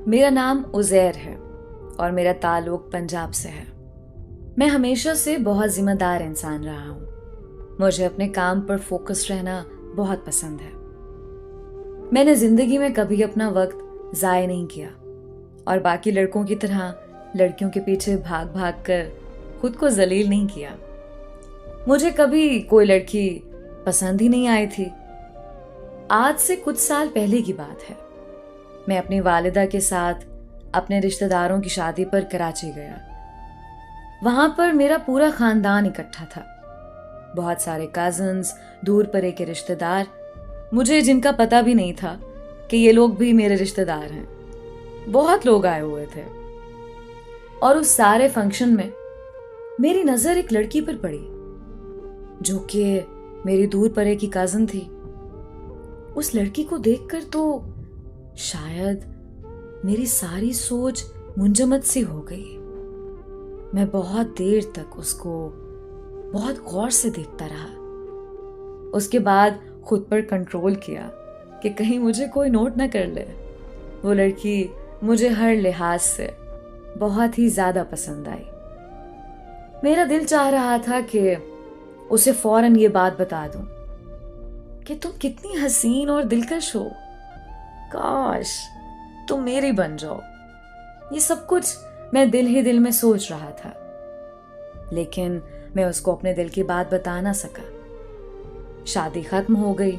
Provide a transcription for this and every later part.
मेरा नाम उज़ैर है और मेरा ताल्लुक पंजाब से है। मैं हमेशा से बहुत जिम्मेदार इंसान रहा हूँ। मुझे अपने काम पर फोकस रहना बहुत पसंद है। मैंने जिंदगी में कभी अपना वक्त ज़ाय नहीं किया और बाकी लड़कों की तरह लड़कियों के पीछे भाग भाग कर खुद को जलील नहीं किया। मुझे कभी कोई लड़की पसंद ही नहीं आई थी। आज से कुछ साल पहले की बात है। मैं अपनी वालिदा के साथ अपने रिश्तेदारों की शादी पर कराची गया। वहां पर मेरा पूरा खानदान इकट्ठा था। बहुत सारे कजिन्स, दूर परे के रिश्तेदार, मुझे जिनका पता भी नहीं था कि ये लोग भी मेरे रिश्तेदार हैं। बहुत लोग आए हुए थे और उस सारे फंक्शन में मेरी नजर एक लड़की पर पड़ी जो कि मेरी दूर परे की कजिन थी। उस लड़की को देखकर तो शायद मेरी सारी सोच मुंजमद सी हो गई। मैं बहुत देर तक उसको बहुत गौर से देखता रहा। उसके बाद खुद पर कंट्रोल किया कि कहीं मुझे कोई नोट ना कर ले। वो लड़की मुझे हर लिहाज से बहुत ही ज्यादा पसंद आई। मेरा दिल चाह रहा था कि उसे फौरन ये बात बता दूं कि तुम कितनी हसीन और दिलकश हो, काश तुम मेरी बन जाओ। ये सब कुछ मैं दिल ही दिल में सोच रहा था, लेकिन मैं उसको अपने दिल की बात बता ना सका। शादी खत्म हो गई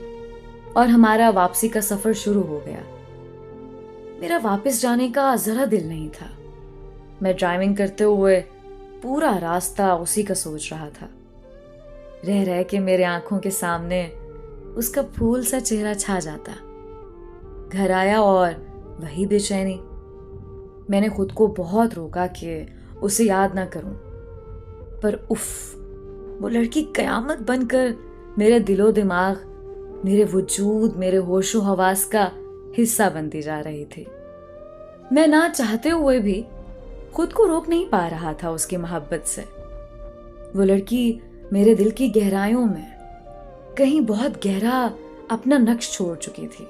और हमारा वापसी का सफर शुरू हो गया। मेरा वापस जाने का जरा दिल नहीं था। मैं ड्राइविंग करते हुए पूरा रास्ता उसी का सोच रहा था। रह रह के मेरे आंखों के सामने उसका फूल सा चेहरा छा जाता। घर आया और वही बेचैनी। मैंने खुद को बहुत रोका कि उसे याद ना करूं, पर उफ, वो लड़की कयामत बनकर मेरे दिलो दिमाग, मेरे वजूद, मेरे होशो हवास का हिस्सा बनती जा रही थी। मैं ना चाहते हुए भी खुद को रोक नहीं पा रहा था उसकी मोहब्बत से। वो लड़की मेरे दिल की गहराइयों में कहीं बहुत गहरा अपना नक्श छोड़ चुकी थी।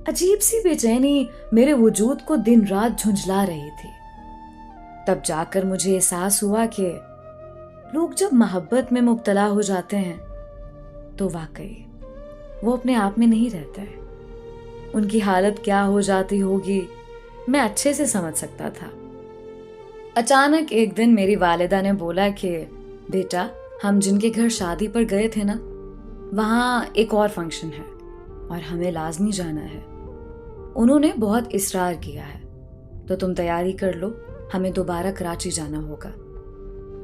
अजीब सी बेचैनी मेरे वजूद को दिन रात झुंझला रही थी। तब जाकर मुझे एहसास हुआ कि लोग जब मोहब्बत में मुब्तला हो जाते हैं तो वाकई वो अपने आप में नहीं रहते। उनकी हालत क्या हो जाती होगी मैं अच्छे से समझ सकता था। अचानक एक दिन मेरी वालिदा ने बोला कि बेटा, हम जिनके घर शादी पर गए थे ना, वहाँ एक और फंक्शन है और हमें लाजमी जाना है। उन्होंने बहुत इसरार किया है, तो तुम तैयारी कर लो, हमें दोबारा कराची जाना होगा।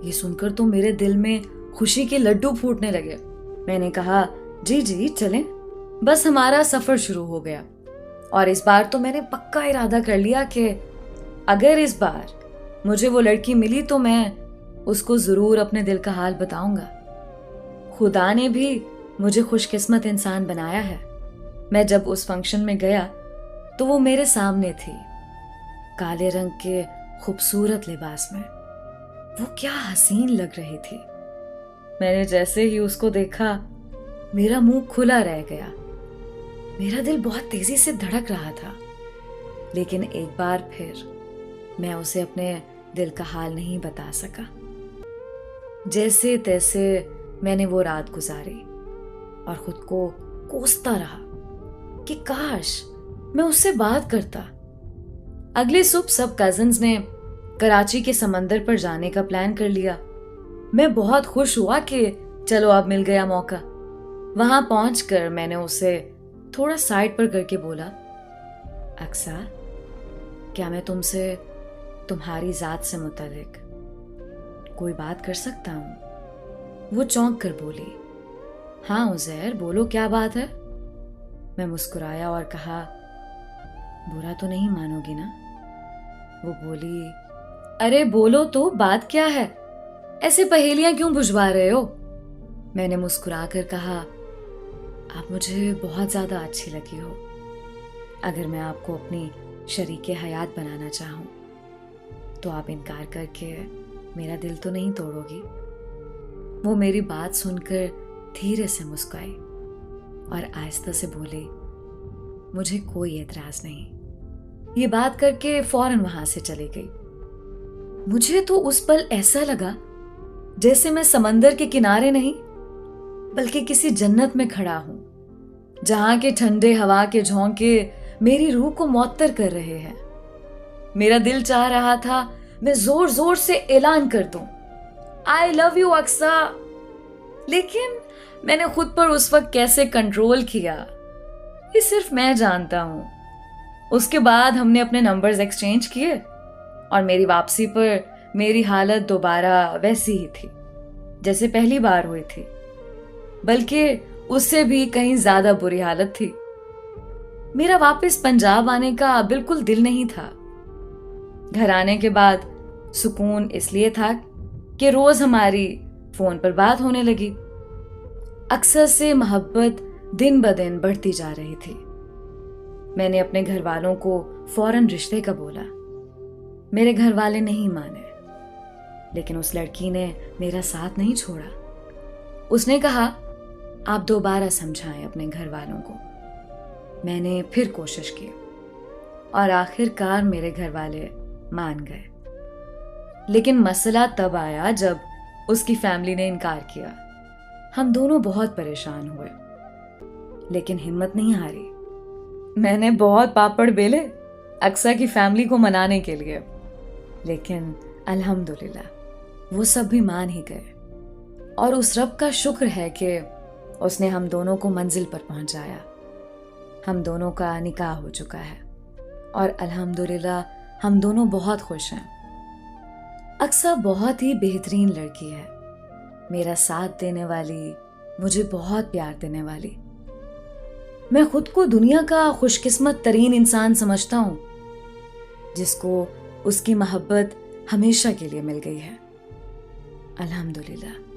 ये सुनकर तो मेरे दिल में खुशी के लड्डू फूटने लगे। मैंने कहा, जी जी चलें। बस हमारा सफर शुरू हो गया और इस बार तो मैंने पक्का इरादा कर लिया कि अगर इस बार मुझे वो लड़की मिली तो मैं उसको जरूर अपने दिल का हाल बताऊंगा। खुदा ने भी मुझे खुशकिस्मत इंसान बनाया है। मैं जब उस फंक्शन में गया तो वो मेरे सामने थी, काले रंग के खूबसूरत लिबास में। वो क्या हसीन लग रही थी। मैंने जैसे ही उसको देखा मेरा मुंह खुला रह गया। मेरा दिल बहुत तेजी से धड़क रहा था, लेकिन एक बार फिर मैं उसे अपने दिल का हाल नहीं बता सका। जैसे तैसे मैंने वो रात गुजारी और खुद को कोसता रहा कि काश मैं उससे बात करता। अगले सुबह सब कजिन्स ने कराची के समंदर पर जाने का प्लान कर लिया। मैं बहुत खुश हुआ कि चलो अब मिल गया मौका। वहां पहुंचकर मैंने उसे थोड़ा साइड पर करके बोला, अक्सा, क्या मैं तुमसे तुम्हारी जात से मुतालिक कोई बात कर सकता हूं? वो चौंक कर बोली, हाँ उज़ैर, बोलो क्या बात है। मैं मुस्कुराया और कहा, बुरा तो नहीं मानोगी ना? वो बोली, अरे बोलो तो, बात क्या है? ऐसे पहेलियां क्यों बुझवा रहे हो? मैंने मुस्कुरा कर कहा, आप मुझे बहुत ज्यादा अच्छी लगी हो। अगर मैं आपको अपनी शरीके हयात बनाना चाहूं तो आप इनकार करके मेरा दिल तो नहीं तोड़ोगी? वो मेरी बात सुनकर धीरे से मुस्कुराई और आहिस्ता से बोली, मुझे कोई एतराज नहीं, ये बात करके फौरन वहां से चली गई। मुझे तो उस पल ऐसा लगा जैसे मैं समंदर के किनारे नहीं बल्कि किसी जन्नत में खड़ा हूं, जहां के ठंडे हवा के झोंके मेरी रूह को मुअत्तर कर रहे हैं। मेरा दिल चाह रहा था मैं जोर जोर से ऐलान कर दूं, आई लव यू अक्सा, लेकिन मैंने खुद पर उस वक्त कैसे कंट्रोल किया ये सिर्फ मैं जानता हूं। उसके बाद हमने अपने नंबर्स एक्सचेंज किए और मेरी वापसी पर मेरी हालत दोबारा वैसी ही थी जैसे पहली बार हुई थी, बल्कि उससे भी कहीं ज्यादा बुरी हालत थी। मेरा वापस पंजाब आने का बिल्कुल दिल नहीं था। घर आने के बाद सुकून इसलिए था कि रोज हमारी फोन पर बात होने लगी। अक्सर से मोहब्बत दिन ब दिन बढ़ती जा रही थी। मैंने अपने घर वालों को फौरन रिश्ते का बोला। मेरे घर वाले नहीं माने, लेकिन उस लड़की ने मेरा साथ नहीं छोड़ा। उसने कहा, आप दोबारा समझाएं अपने घर वालों को। मैंने फिर कोशिश की और आखिरकार मेरे घर वाले मान गए। लेकिन मसला तब आया जब उसकी फैमिली ने इनकार किया। हम दोनों बहुत परेशान हुए, लेकिन हिम्मत नहीं हारी। मैंने बहुत पापड़ बेले अक्सा की फैमिली को मनाने के लिए, लेकिन अल्हम्दुलिल्लाह वो सब भी मान ही गए। और उस रब का शुक्र है कि उसने हम दोनों को मंजिल पर पहुंचाया। हम दोनों का निकाह हो चुका है और अल्हम्दुलिल्लाह हम दोनों बहुत खुश हैं। अक्सा बहुत ही बेहतरीन लड़की है, मेरा साथ देने वाली, मुझे बहुत प्यार देने वाली। मैं खुद को दुनिया का खुशकिस्मत तरीन इंसान समझता हूं जिसको उसकी मोहब्बत हमेशा के लिए मिल गई है। अल्हम्दुलिल्लाह।